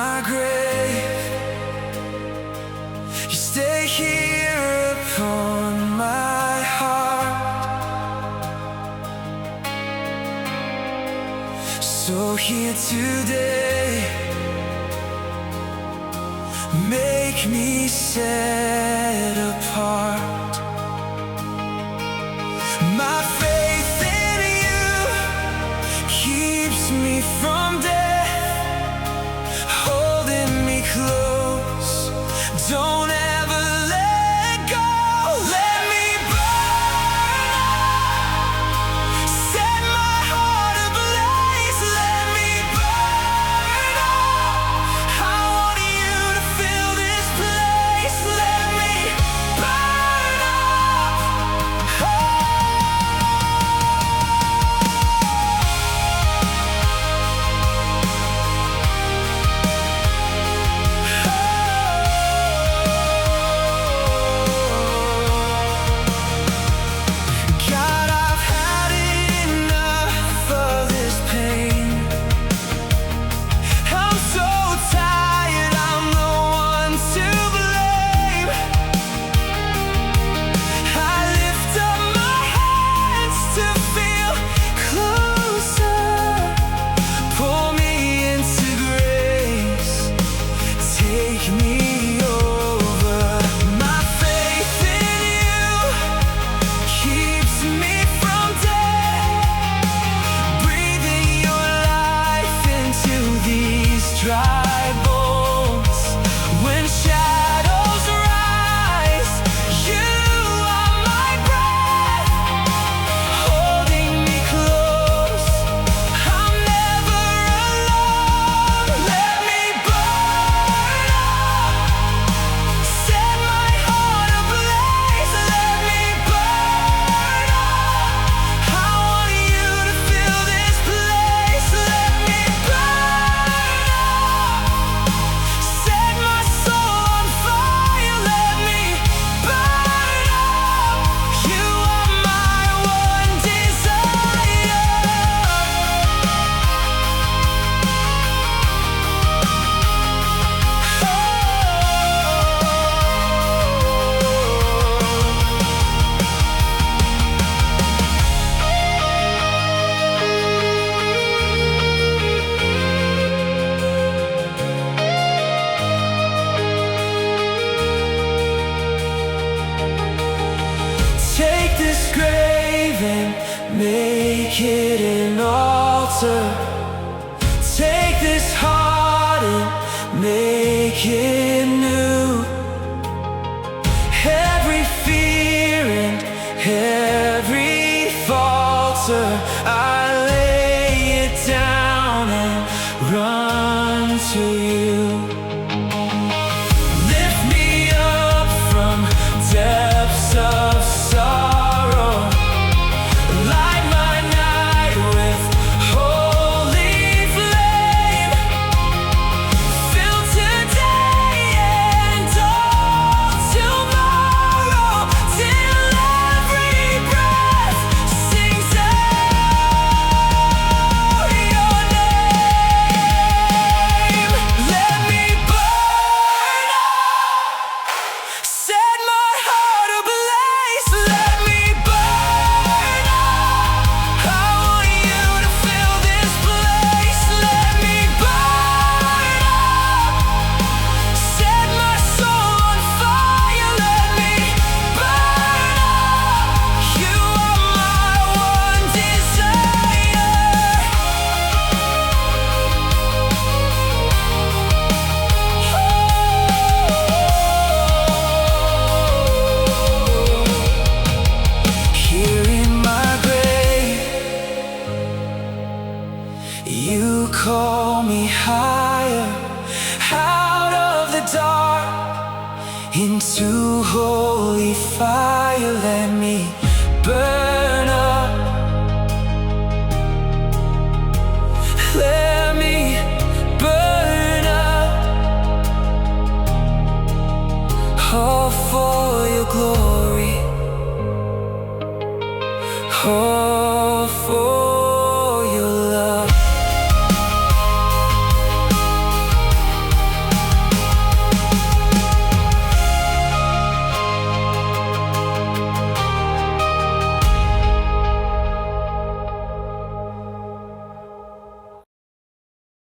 my grave, you stay here upon my heart. So here today, make me set apart. My faith in you keeps me from death, holding me close. Don't ever let go. Let me burn up, set my heart ablaze. Let me burn up, I want you to fill this place. Let me burn up, oh. God, I've had enough of this pain. I'm so tired, I'm the one to blame. I lift up my hands to feel closer. Pull me into grace, take me over. My faith in you keeps me from death, breathing your life into these dry bones. When shadows rise, you are my breath, holding me close. I'm never alone. Let me burn up, set my heart ablaze. Let me burn up, I want you to fill this place. Let me burn up, set my soul on fire. Let me burn up, you are my one desire. Take this grave and make it an altar. Take this heart and make it new. Every fear and every falter, I lay it down and run to you. Lift me up from depths of sorrow, light my night with holy flame. Fill today and all tomorrow, till every breath sings out your name. Let me burn up, set my heart ablaze. Let me burn up, I want you to fill this place. Let me burn up, set my soul on fire. Let me burn up, you are my one desire. Here in my grave, you call me higher, out of the dark, into holy fire. Let me burn up, let me burn up, all for your glory. Oh,